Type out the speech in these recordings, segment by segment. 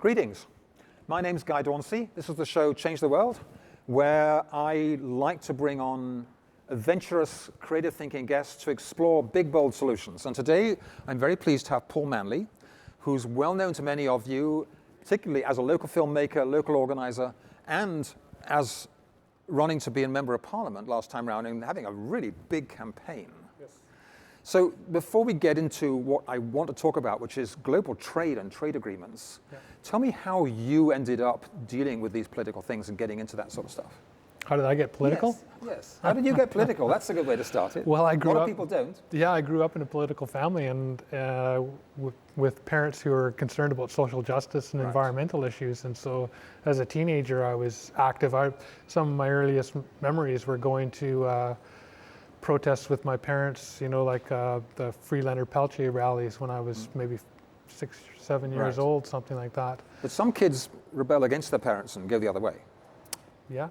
Greetings. My name's Guy Dauncey. This is the show Change the World, where I like to bring on adventurous, creative thinking guests to explore big, bold solutions. And today, I'm very pleased to have Paul Manley, who's well known to many of you, particularly as a local filmmaker, local organizer, and as running to be a member of Parliament last time round and having a really big campaign. Yes. So before we get into what I want to talk about, which is global trade and trade agreements, tell me how you ended up dealing with these political things and getting into that sort of stuth. How did I get political? Yes. How did you get political? That's a good way to start it. Well, I grew up. A lot of people don't. Yeah, I grew up in a political family and with parents who were concerned about social justice and environmental issues. And so, as a teenager, I was active. Some of my earliest memories were going to protests with my parents. You know, like the Freelander-Peltier rallies when I was maybe 6 or 7 years old, something like that. But some kids rebel against their parents and go the other way. Yeah.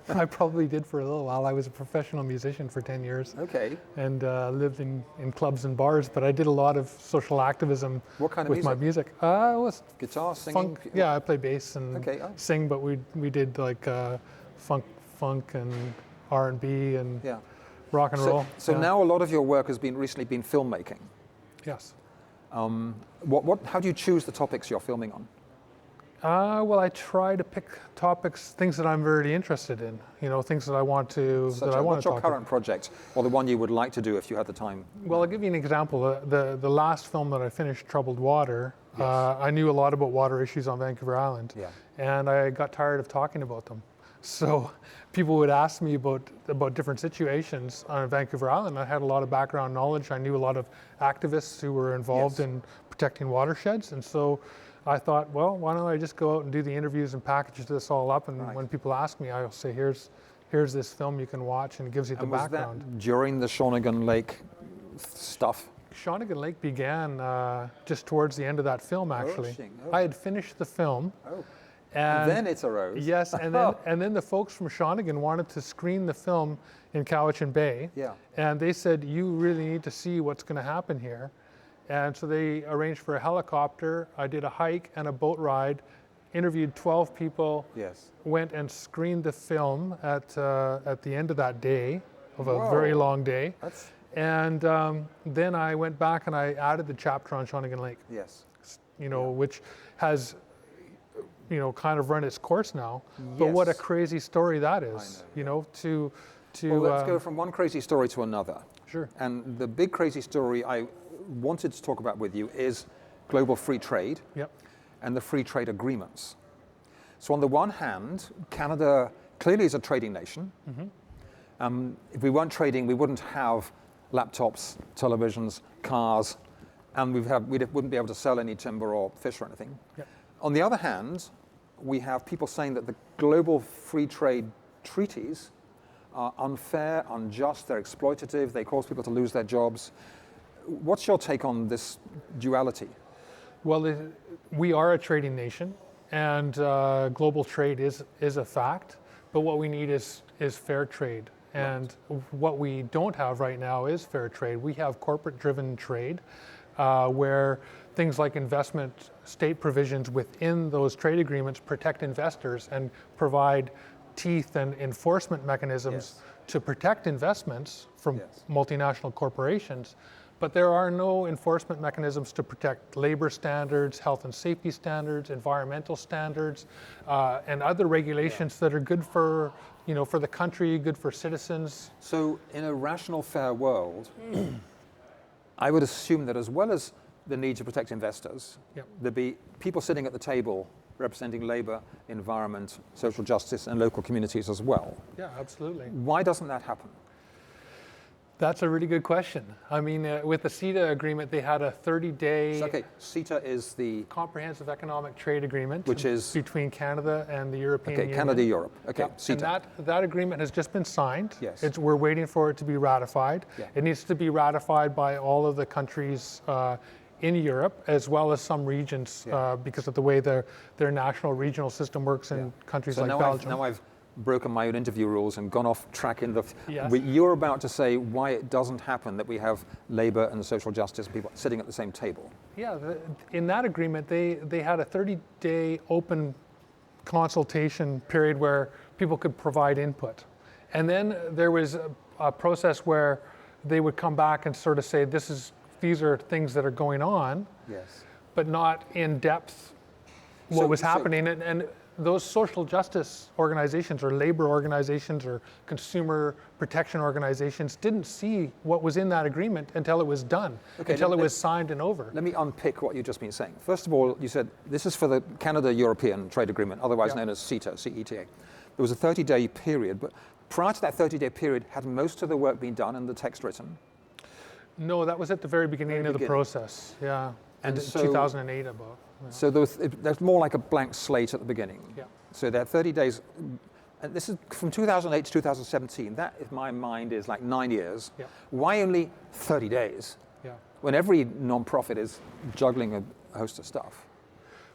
I probably did for a little while. I was a professional musician for 10 years. Okay. And lived in clubs and bars, but I did a lot of social activism with my music. It was guitar, singing? Funk. Yeah, I play bass and sing, but we did like funk and R&B and rock and roll. So now a lot of your work has recently been filmmaking. Yes. How do you choose the topics you're filming on? Well, I try to pick topics, things that I'm very interested in. You know, things that I want to. What's your current project, or the one you would like to do if you had the time? Well, I'll give you an example. The last film that I finished, Troubled Water. I knew a lot about water issues on Vancouver Island, and I got tired of talking about them. So people would ask me about different situations on Vancouver Island. I had a lot of background knowledge. I knew a lot of activists who were involved in protecting watersheds, and so I thought, well, why don't I just go out and do the interviews and package this all up, and when people ask me, I'll say, here's this film you can watch, and it gives you the background. Was that during the Shawnigan Lake stuff? Shawnigan Lake began just towards the end of that film, actually. I had finished the film. And then it arose. Yes, and then the folks from Shawnigan wanted to screen the film in Cowichan Bay. Yeah. And they said, you really need to see what's going to happen here. And so they arranged for a helicopter. I did a hike and a boat ride, interviewed 12 people, went and screened the film at the end of that day, of a very long day. And then I went back and I added the chapter on Shawnigan Lake. Yes. You know, which has, you know, kind of run its course now. But what a crazy story that is, you know, Well, let's go from one crazy story to another. Sure. And the big crazy story I wanted to talk about with you is global free trade and the free trade agreements. So on the one hand, Canada clearly is a trading nation. If we weren't trading, we wouldn't have laptops, televisions, cars, and we wouldn't be able to sell any timber or fish or anything. On the other hand, we have people saying that the global free trade treaties are unfair, unjust, they're exploitative, they cause people to lose their jobs. What's your take on this duality? Well, we are a trading nation, and global trade is a fact, but what we need is fair trade. And what we don't have right now is fair trade. We have corporate-driven trade, where things like investment state provisions within those trade agreements protect investors and provide teeth and enforcement mechanisms to protect investments from multinational corporations. But there are no enforcement mechanisms to protect labor standards, health and safety standards, environmental standards, and other regulations that are good for, you know, for the country, good for citizens. So in a rational, fair world, I would assume that as well as the need to protect investors, there'd be people sitting at the table representing labor, environment, social justice, and local communities as well. Yeah, absolutely. Why doesn't that happen? That's a really good question. I mean, with the CETA agreement, they had a 30-day... CETA is the... Comprehensive Economic Trade Agreement. Which is... Between Canada and the European Union. Canada-Europe. CETA. And that agreement has just been signed. Yes. We're waiting for it to be ratified. It needs to be ratified by all of the countries in Europe, as well as some regions, because of the way their national regional system works in countries like Belgium. Now I've broken my own interview rules and gone off track in the... Yes. But you're about to say why it doesn't happen that we have labor and social justice people sitting at the same table. Yeah, in that agreement, they had a 30-day open consultation period where people could provide input. And then there was a process where they would come back and sort of say, these are things that are going on, Yes. but not in depth what was happening. And those social justice organizations or labor organizations or consumer protection organizations didn't see what was in that agreement until it was done, until it was signed and over. Let me unpick what you've just been saying. First of all, you said this is for the Canada-European Trade Agreement, otherwise known as CETA, C-E-T-A. There was a 30-day period, but prior to that 30-day period, had most of the work been done and the text written? No, that was at the very beginning of the process, yeah. And in so, 2008 about. Yeah. So there's more like a blank slate at the beginning. Yeah. So there are 30 days, and this is from 2008 to 2017. That, in my mind, is like 9 years. Yeah. Why only 30 days? Yeah. When every non-profit is juggling a host of stuff.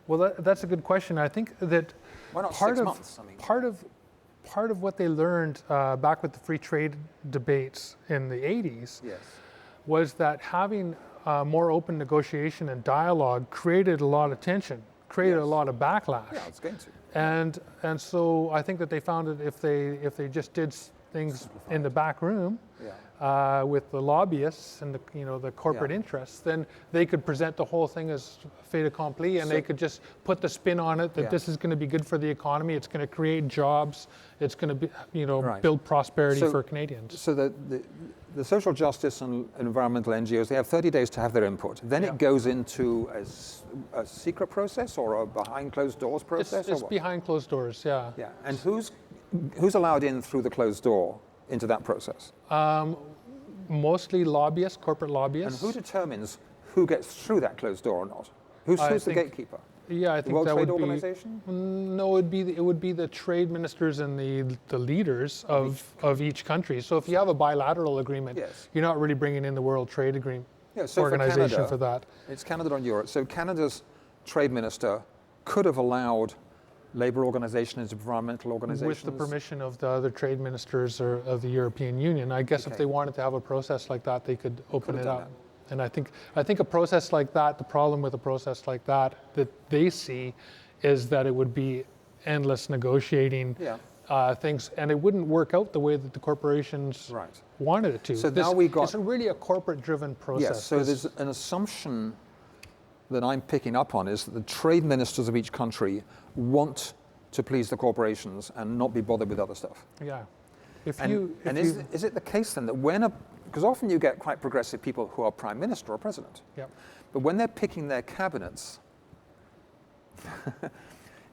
Well, that's a good question. I think that Why not 6 months? I mean, part of what they learned back with the free trade debates in the 80s yes. was that having more open negotiation and dialogue created a lot of tension, created a lot of backlash. Yeah, it's going to. And so I think that they found that if they just did things in the back room with the lobbyists and the corporate interests, then they could present the whole thing as fait accompli, and they could just put the spin on it that this is going to be good for the economy, it's going to create jobs, it's going to be build prosperity for Canadians. So the social justice and environmental NGOs, they have 30 days to have their input. Then it goes into a secret process or a behind closed doors process? It's behind closed doors, yeah. Yeah, and who's allowed in through the closed door into that process? Mostly lobbyists, corporate lobbyists. And who determines who gets through that closed door or not? Who's the gatekeeper? Yeah, I think World that Trade would Organization? be. No, it would be the trade ministers and the leaders of each country. So if you have a bilateral agreement, you're not really bringing in the World Trade Agreement Organization for that. It's Canada and Europe. So Canada's trade minister could have allowed labor organizations, environmental organizations. With the permission of the other trade ministers or of the European Union. I guess if they wanted to have a process like that, they could open it up. And I think a process like that, the problem with a process like that they see is that it would be endless negotiating things, and it wouldn't work out the way that the corporations wanted it to. So now we got... It's really a corporate-driven process. Yes, so there's an assumption that I'm picking up on is that the trade ministers of each country want to please the corporations and not be bothered with other stuff. Yeah. Is it the case then that because often you get quite progressive people who are prime minister or president, but when they're picking their cabinets,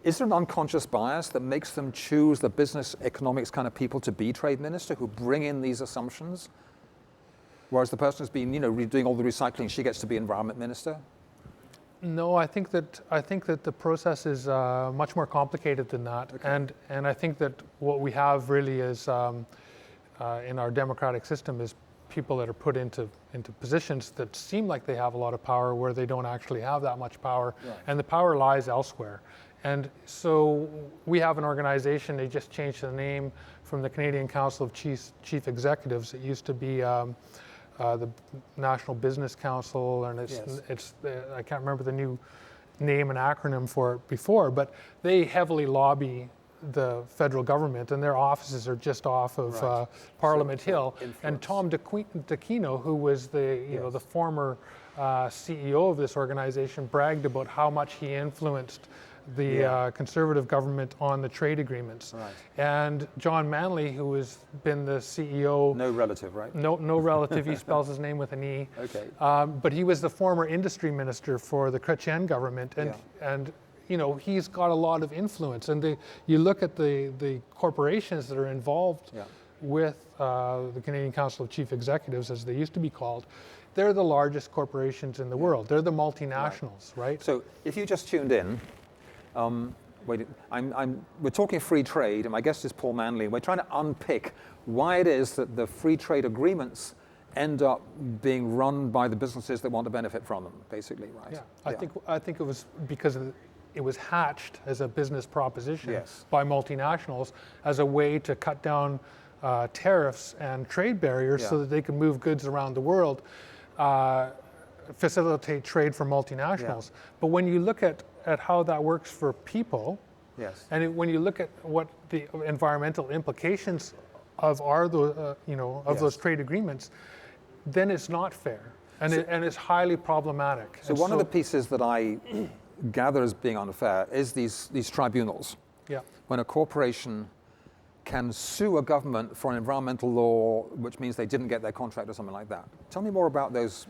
is there an unconscious bias that makes them choose the business economics kind of people to be trade minister who bring in these assumptions, whereas the person who's been doing all the recycling, she gets to be environment minister? No, I think that the process is much more complicated than that, and I think that what we have really is in our democratic system is people that are put into positions that seem like they have a lot of power where they don't actually have that much power, and the power lies elsewhere. And so we have an organization. They just changed the name from the Canadian Council of Chief Executives. It used to be the National Business Council, and it's I can't remember the new name and acronym for it before, but they heavily lobby the federal government, and their offices are just off of Parliament Hill. And Tom D'Aquino, who was the former CEO of this organization, bragged about how much he influenced the conservative government on the trade agreements. And John Manley, who has been the CEO... No relative, right? No relative. He spells his name with an E. Okay. But he was the former industry minister for the Chrétien government, and he's got a lot of influence. And you look at the corporations that are involved with the Canadian Council of Chief Executives, as they used to be called. They're the largest corporations in the world. They're the multinationals, right? So if you just tuned in, we're talking free trade, and my guest is Paul Manley, and we're trying to unpick why it is that the free trade agreements end up being run by the businesses that want to benefit from them, basically, right? Yeah, I think it was because it was hatched as a business proposition Yes. by multinationals as a way to cut down tariffs and trade barriers so that they can move goods around the world, facilitate trade for multinationals. But when you look at how that works for people, and when you look at what the environmental implications of those trade agreements, then it's not fair, and it's highly problematic. So one of the pieces that I gather as being unfair is these tribunals. Yeah. When a corporation can sue a government for an environmental law, which means they didn't get their contract or something like that. Tell me more about those.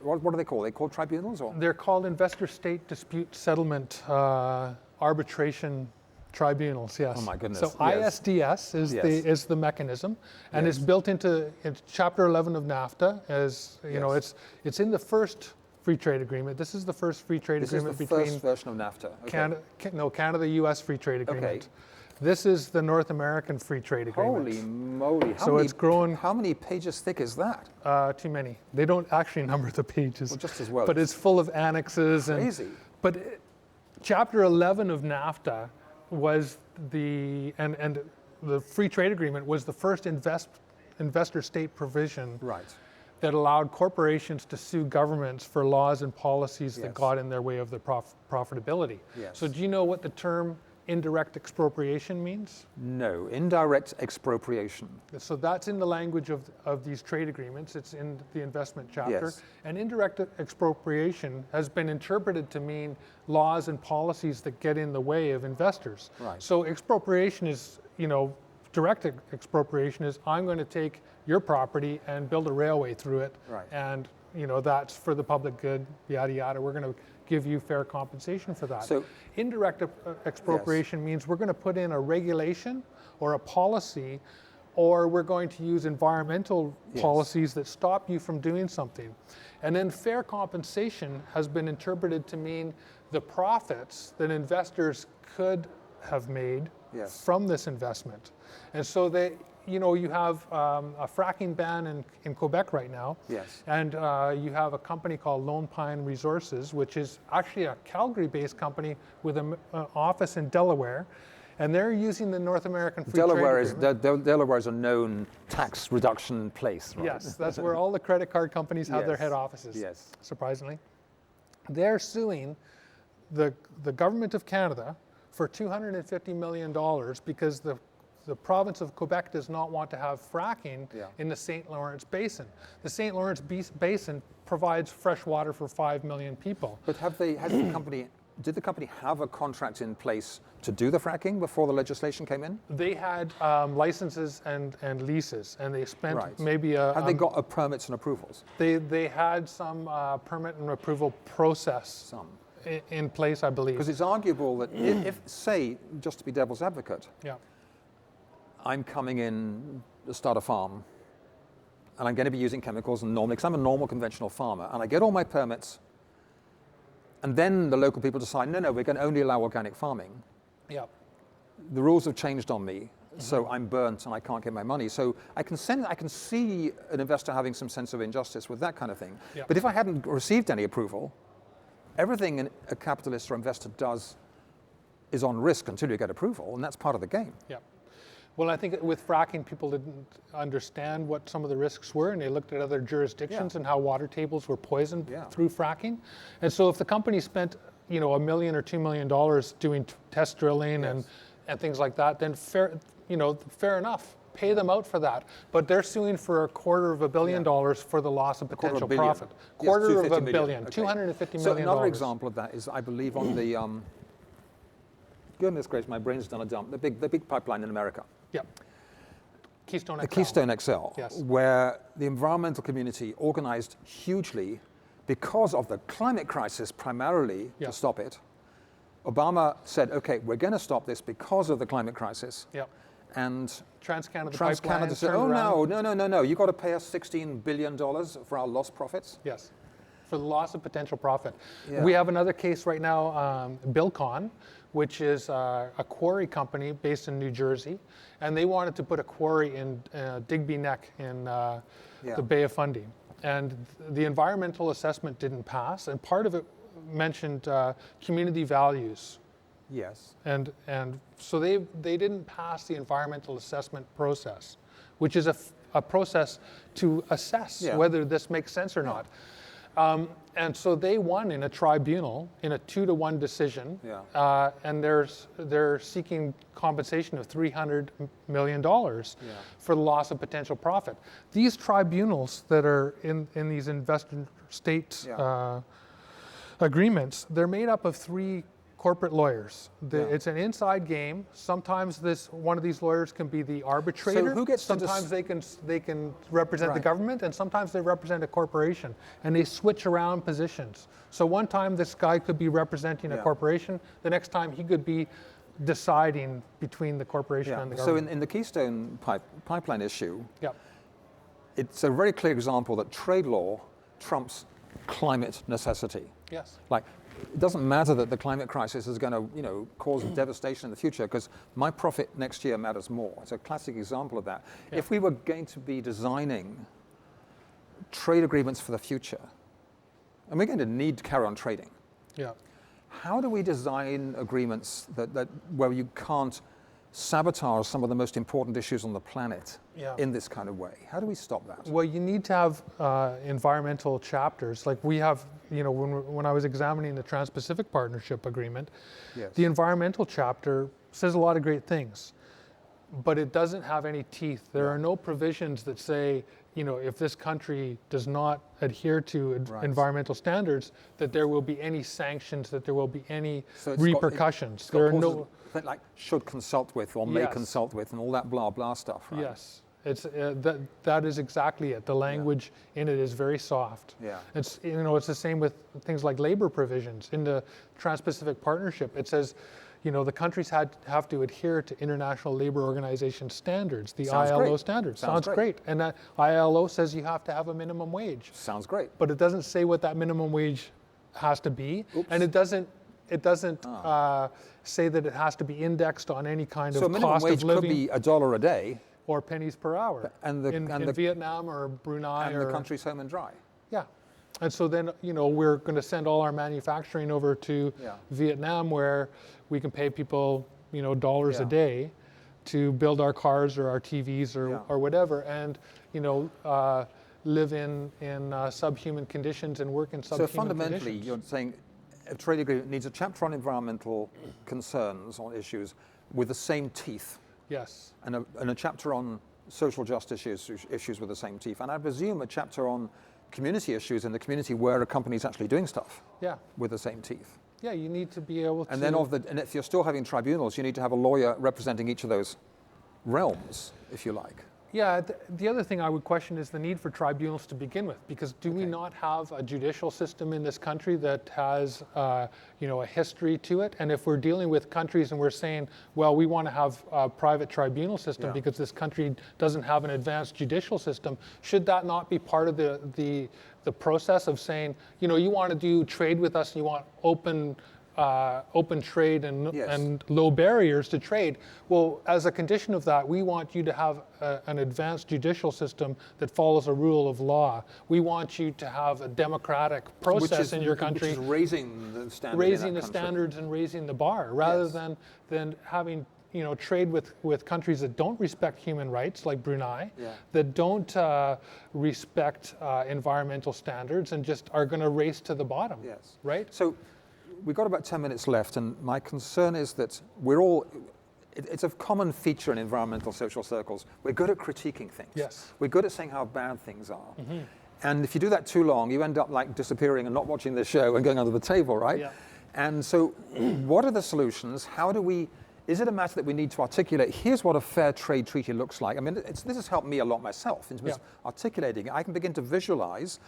What are they called? Are they called tribunals? Or? They're called investor-state dispute settlement arbitration tribunals. Yes. Oh my goodness. So ISDS is the mechanism, and it's built into Chapter 11 of NAFTA. As you know, it's in the first free trade agreement. This is the first free trade agreement between the first version of NAFTA. Okay. Canada-U.S. free trade agreement. Okay. This is the North American free trade agreement. Holy moly! It's grown. How many pages thick is that? Too many. They don't actually number the pages. Well, just as well. But it's full of annexes. Crazy. Chapter 11 of NAFTA was the free trade agreement was the first investor-state provision that allowed corporations to sue governments for laws and policies that got in their way of their profitability. So do you know what the term indirect expropriation means? No, indirect expropriation. So that's in the language of these trade agreements. It's in the investment chapter. And indirect expropriation has been interpreted to mean laws and policies that get in the way of investors. So expropriation is, direct expropriation is I'm going to take your property and build a railway through it. And, that's for the public good, yada, yada. We're going to give you fair compensation for that. So indirect expropriation means we're going to put in a regulation or a policy, or we're going to use environmental policies that stop you from doing something. And then fair compensation has been interpreted to mean the profits that investors could have made from this investment. And so you have a fracking ban in Quebec right now. And you have a company called Lone Pine Resources, which is actually a Calgary-based company with an office in Delaware. And they're using the North American Free Trade Agreement. Delaware is a known tax reduction place, right? Yes, that's where all the credit card companies have their head offices, surprisingly. They're suing the government of Canada for $250 million because the province of Quebec does not want to have fracking in the St. Lawrence Basin. The St. Lawrence Basin provides fresh water for 5 million people. But did the company have a contract in place to do the fracking before the legislation came in? They had licenses and leases, and they spent maybe Had they got permits and approvals? They had some permit and approval process in place, I believe. Because it's arguable that if, say, just to be devil's advocate, I'm coming in to start a farm, and I'm going to be using chemicals because I'm a normal conventional farmer, and I get all my permits, and then the local people decide, no, we're going to only allow organic farming. The rules have changed on me, so I'm burnt and I can't get my money. So I can see an investor having some sense of injustice with that kind of thing. But if I hadn't received any approval, everything a capitalist or investor does is on risk until you get approval, and that's part of the game. Well, I think with fracking, people didn't understand what some of the risks were, and they looked at other jurisdictions and how water tables were poisoned through fracking. And so if the company spent, $1 million or $2 million doing test drilling and things like that, then fair enough, pay them out for that. But they're suing for $250 million for the loss of potential profit. $250 million. $250 million. So another example of that is, I believe, on the goodness gracious, my brain's done a dump. The big pipeline in America. Keystone XL. The Keystone XL, where the environmental community organized hugely because of the climate crisis primarily to stop it. Obama said, okay, we're going to stop this because of the climate crisis. And TransCanada said, oh no, you've got to pay us $16 billion for our lost profits. For the loss of potential profit. We have another case right now, Bilcon, which is a quarry company based in New Jersey, and they wanted to put a quarry in Digby Neck in the Bay of Fundy. And the environmental assessment didn't pass, and part of it mentioned community values. Yes. And so they didn't pass the environmental assessment process, which is a process to assess whether this makes sense or not. And so they won in a tribunal in a 2-1 decision, and they're seeking compensation of $300 million for the loss of potential profit. These tribunals that are in these investor state agreements, they're made up of 3 corporate lawyers. It's an inside game. Sometimes one of these lawyers can be the arbitrator. So who gets sometimes they can represent the government, and sometimes they represent a corporation, and they switch around positions. So one time this guy could be representing a corporation. The next time he could be deciding between the corporation and the government. So in the Keystone pipeline issue, it's a very clear example that trade law trumps climate necessity. Yes. Like, it doesn't matter that the climate crisis is going to, cause devastation in the future, because my profit next year matters more. It's a classic example of that. Yeah. If we were going to be designing trade agreements for the future, and we're going to need to carry on trading, how do we design agreements that where you can't sabotage some of the most important issues on the planet in this kind of way? How do we stop that? Well, you need to have environmental chapters. Like we have, when I was examining the Trans-Pacific Partnership Agreement, the environmental chapter says a lot of great things, but it doesn't have any teeth. There are no provisions that say, if this country does not adhere to environmental standards, that there will be any sanctions, that there will be any repercussions. There are no... like should consult with or may consult with and all that blah blah stuff, right? Yes, it's that is exactly it. The language in it is very soft. It's it's the same with things like labor provisions in the Trans-Pacific Partnership. It says, the countries have to adhere to International Labor Organization standards, the ILO standards. Sounds great. And that ILO says you have to have a minimum wage. Sounds great. But it doesn't say what that minimum wage has to be, and it doesn't say that it has to be indexed on any kind of cost of living. So minimum wage could be $1 a day. Or pennies per hour. In Vietnam or Brunei. And the country's home and dry. Yeah. And so then, we're going to send all our manufacturing over to Vietnam, where we can pay people, dollars a day to build our cars or our TVs or whatever, and, live in subhuman conditions and work in subhuman conditions. So fundamentally, you're saying a trade agreement needs a chapter on environmental concerns, on issues, with the same teeth. Yes. And a chapter on social justice issues with the same teeth. And I presume a chapter on community issues in the community where a company's actually doing stuff. With the same teeth. Yeah, you need to be able to... And then and if you're still having tribunals, you need to have a lawyer representing each of those realms, if you like. Yeah, the other thing I would question is the need for tribunals to begin with, because do we not have a judicial system in this country that has, a history to it? And if we're dealing with countries and we're saying, well, we want to have a private tribunal system because this country doesn't have an advanced judicial system, should that not be part of the process of saying, you want to do trade with us and you want open trade and low barriers to trade. Well, as a condition of that, we want you to have an advanced judicial system that follows a rule of law. We want you to have a democratic process in your country. Which is raising the standard. Raising the standards and raising the bar, rather than having trade with countries that don't respect human rights, like Brunei, that don't respect environmental standards and just are going to race to the bottom. Right? So we've got about 10 minutes left, and my concern is that it's a common feature in environmental social circles. We're good at critiquing things. We're good at saying how bad things are. And if you do that too long, you end up like disappearing and not watching the show and going under the table, right? And so what are the solutions? Is it a matter that we need to articulate, here's what a fair trade treaty looks like? I mean, this has helped me a lot myself in terms of articulating it. I can begin to visualize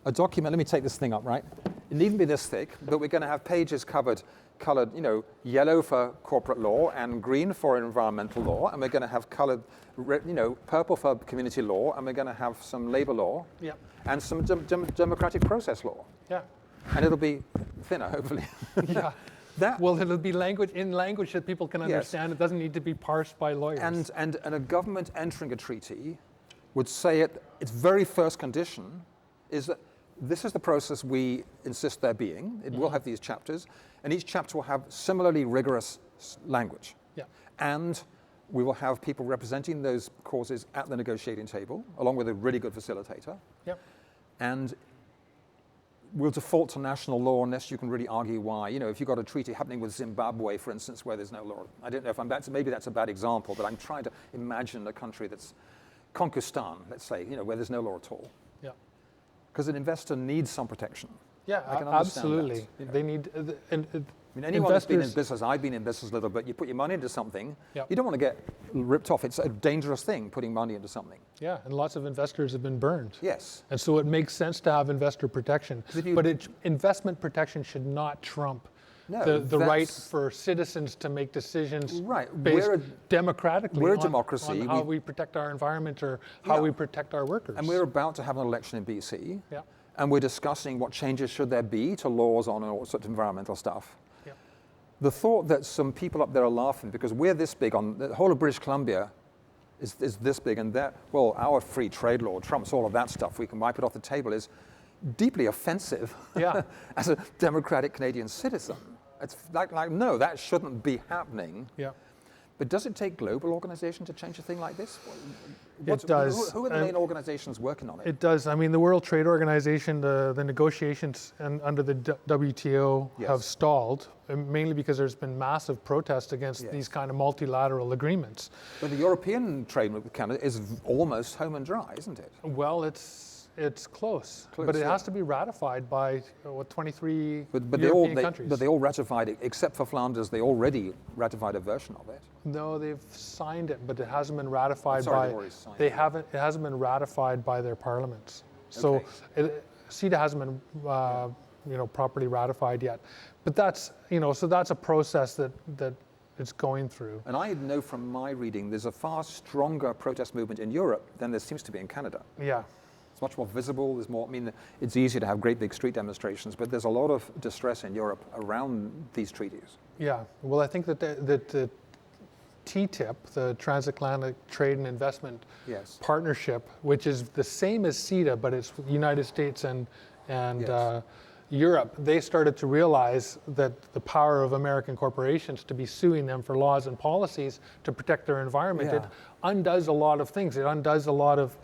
a document. Let me take this thing up, right? It needn't be this thick, but we're going to have pages colored, yellow for corporate law and green for environmental law, and we're going to have colored, purple for community law, and we're going to have some labor law, and some democratic process law. And it'll be thinner, hopefully. It'll be language that people can understand. It doesn't need to be parsed by lawyers. And a government entering a treaty would say its very first condition is that this is the process we insist there being. It will have these chapters, and each chapter will have similarly rigorous language. Yeah. And we will have people representing those causes at the negotiating table, along with a really good facilitator. Yep. And we'll default to national law unless you can really argue why. You know, if you've got a treaty happening with Zimbabwe, for instance, where there's no law. I don't know if maybe that's a bad example, but I'm trying to imagine a country that's Konkistan, let's say, you know, where there's no law at all. Yeah. Because an investor needs some protection. Yeah, I can absolutely. That, you know. They need, I mean, anyone that's been in business, I've been in business a little bit, you put your money into something, you don't want to get ripped off. It's a dangerous thing, putting money into something. Yeah, and lots of investors have been burned. Yes. And so it makes sense to have investor protection. But investment protection should not trump the right for citizens to make decisions based democratically on how we protect our environment or how we protect our workers. And we're about to have an election in BC. Yeah. And we're discussing what changes should there be to laws on all sorts of environmental stuff. Yeah. The thought that some people up there are laughing because we're this big on the whole of British Columbia is this big, and that, well, our free trade law trumps all of that stuff, we can wipe it off the table, is deeply offensive as a democratic Canadian citizen. It's like no, that shouldn't be happening. Yeah. But does it take global organization to change a thing like this? It does. Who are the main organizations working on it? It does. I mean, the World Trade Organization, the negotiations under the WTO have stalled, mainly because there's been massive protest against these kind of multilateral agreements. But the European trade with Canada is almost home and dry, isn't it? Well, it's close, but it has to be ratified by 23 European countries. But they all ratified it, except for Flanders. They already ratified a version of it. No, they've signed it, but it hasn't been ratified It hasn't been ratified by their parliaments. So CETA hasn't been properly ratified yet. But that's so that's a process that it's going through. And I know from my reading, there's a far stronger protest movement in Europe than there seems to be in Canada. Yeah. It's much more visible. There's more. I mean, it's easy to have great big street demonstrations, but there's a lot of distress in Europe around these treaties. Yeah. Well, I think that the TTIP, the Transatlantic Trade and Investment Partnership, which is the same as CETA, but it's United States and Europe, they started to realize that the power of American corporations to be suing them for laws and policies to protect their environment, it undoes a lot of things. It undoes a lot of,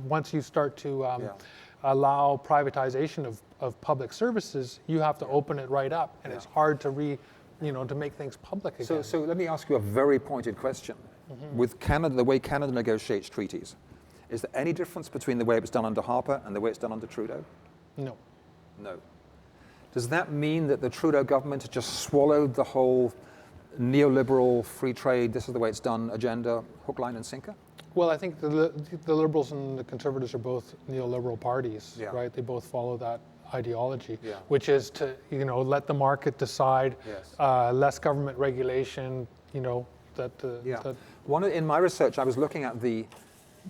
once you start to allow privatization of public services, you have to open it right up, and it's hard to to make things public again. So let me ask you a very pointed question. With Canada, the way Canada negotiates treaties, is there any difference between the way it was done under Harper and the way it's done under Trudeau? No. No. Does that mean that the Trudeau government has just swallowed the whole neoliberal free trade, this is the way it's done agenda, hook, line, and sinker? Well, I think the Liberals and the Conservatives are both neoliberal parties, right? They both follow that ideology, which is to let the market decide, less government regulation, In my research, I was looking at the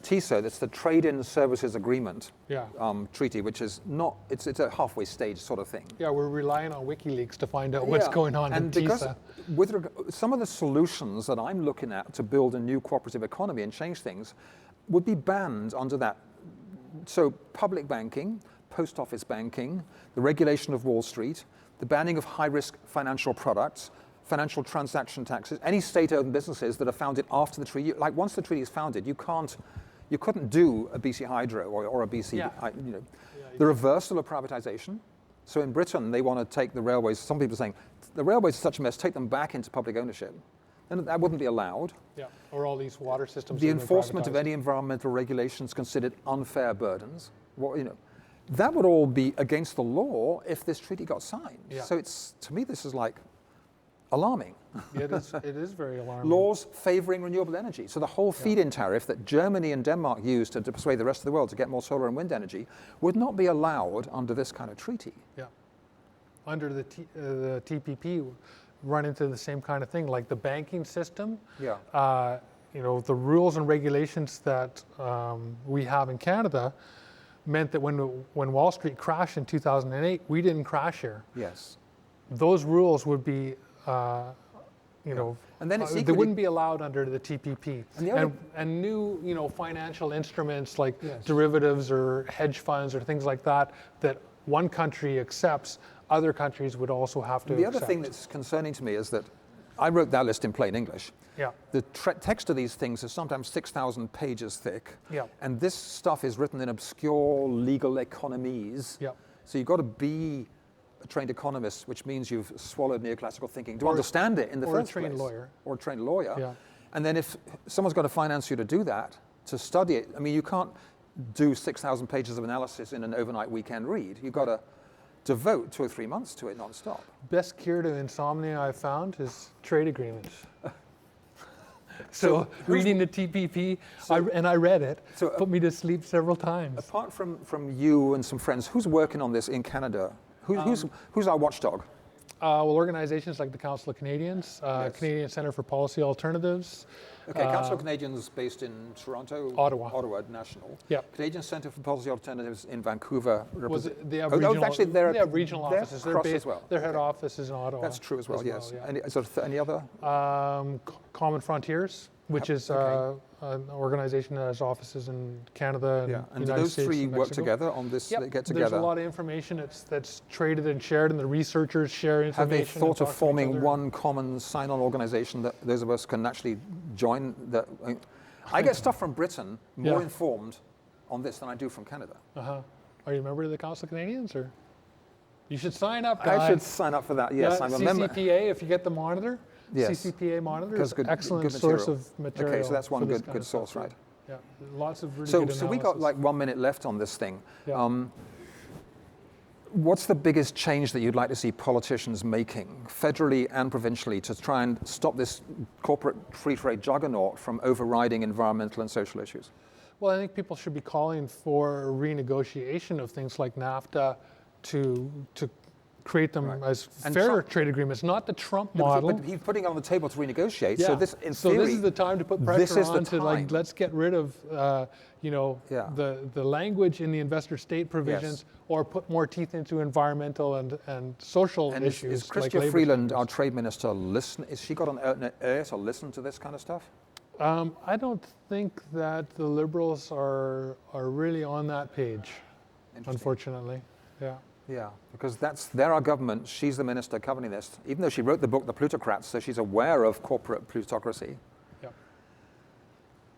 TISA, that's the Trade-in Services Agreement treaty, which is not, it's a halfway stage sort of thing. Yeah, we're relying on WikiLeaks to find out what's going on in TISA. With some of the solutions that I'm looking at to build a new cooperative economy and change things would be banned under that. So public banking, post office banking, the regulation of Wall Street, the banning of high-risk financial products, financial transaction taxes, any state-owned businesses that are founded after the treaty. Like once the treaty is founded, you couldn't do a BC Hydro or a BC, the reversal of privatization. So in Britain, they want to take the railways. Some people are saying the railways are such a mess. Take them back into public ownership, and that wouldn't be allowed. Yeah, or all these water systems. The enforcement of any environmental regulations considered unfair burdens. That would all be against the law if this treaty got signed. Yeah. So to me, this is like alarming. It is very alarming. Laws favoring renewable energy. So the whole feed-in tariff that Germany and Denmark used to persuade the rest of the world to get more solar and wind energy would not be allowed under this kind of treaty. Yeah. Under the TPP, run into the same kind of thing, like the banking system. Yeah. The rules and regulations that we have in Canada meant that when Wall Street crashed in 2008, we didn't crash here. Yes. Those rules would be, and then they wouldn't be allowed under the TPP. And new, financial instruments like derivatives or hedge funds or things like that one country accepts, other countries would also have to The accept. other thing that's concerning to me is that I wrote that list in plain English. Yeah. The text of these things is sometimes 6,000 pages thick. Yeah. And this stuff is written in obscure legal economies. Yeah. So you've got to be a trained economist, which means you've swallowed neoclassical thinking to understand it in the first place. Or a trained lawyer. Or a trained lawyer. Yeah. And then if someone's got to finance you to do that, to study it, I mean, you can't do 6,000 pages of analysis in an overnight weekend read. You've got to devote 2 or 3 months to it non-stop. Best cure to insomnia I've found is trade agreements. So reading the TPP, and I read it, put me to sleep several times. Apart from you and some friends, who's working on this in Canada? Who's our watchdog? Well, organizations like the Council of Canadians, Yes. Canadian Centre for Policy Alternatives. Okay, Council of Canadians based in Toronto? Ottawa. National. Yeah. Canadian Centre for Policy Alternatives in Vancouver. They have regional, actually, they have regional offices. They're across as well. Their head office is in Ottawa. That's true as well, yes. Yeah. Any other? Common Frontiers, which is an organization that has offices in Canada and And do United those States three and work Mexico. together on this? Yep. They get together. There's a lot of information that's traded and shared, and the researchers share information. Have they and thought of talk to each forming other. one common sign-on organization that those of us can actually join? I get stuff from Britain more informed on this than I do from Canada. Are you a member of the Council of Canadians, or you should sign up, Guy. I should sign up for that. Yes, I'm a member. CCPA, if you get the monitor. Yes. CCPA monitor is Good, excellent good source of material. Okay, so that's one for this kind good of source, stuff, right? Yeah, lots of really So good we got analysis. like 1 minute left on this thing. Yeah. What's the biggest change that you'd like to see politicians making, federally and provincially, to try and stop this corporate free trade juggernaut from overriding environmental and social issues? Well, I think people should be calling for renegotiation of things like NAFTA to create them as fair trade agreements, not the Trump model. But he's putting it on the table to renegotiate. Yeah. So this, in so theory, this is the time to put pressure on to time. let's get rid of the language in the investor-state provisions, or put more teeth into environmental and social issues. Is Chrystia Freeland, our trade minister, is she got an ear to listen to this kind of stuff? I don't think that the Liberals are really on that page, unfortunately. Yeah. Yeah, because they're our government. She's the minister governing this, even though she wrote the book, The Plutocrats, so she's aware of corporate plutocracy. Yeah.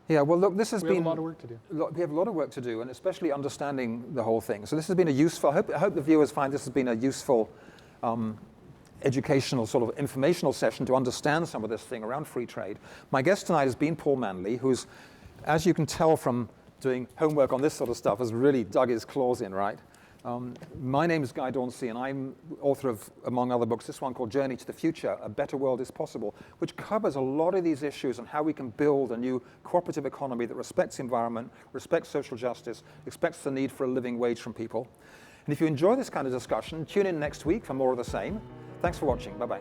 Yeah, well, look, this has been... We have a lot of work to do. We have a lot of work to do, and especially understanding the whole thing. So this has been a useful... I hope the viewers find this has been a useful educational, sort of informational session to understand some of this thing around free trade. My guest tonight has been Paul Manley, who's, as you can tell from doing homework on this sort of stuff, has really dug his claws in, right? My name is Guy Dauncey, and I'm author of, among other books, this one called Journey to the Future, A Better World is Possible, which covers a lot of these issues and how we can build a new cooperative economy that respects the environment, respects social justice, respects the need for a living wage from people. And if you enjoy this kind of discussion, tune in next week for more of the same. Thanks for watching. Bye-bye.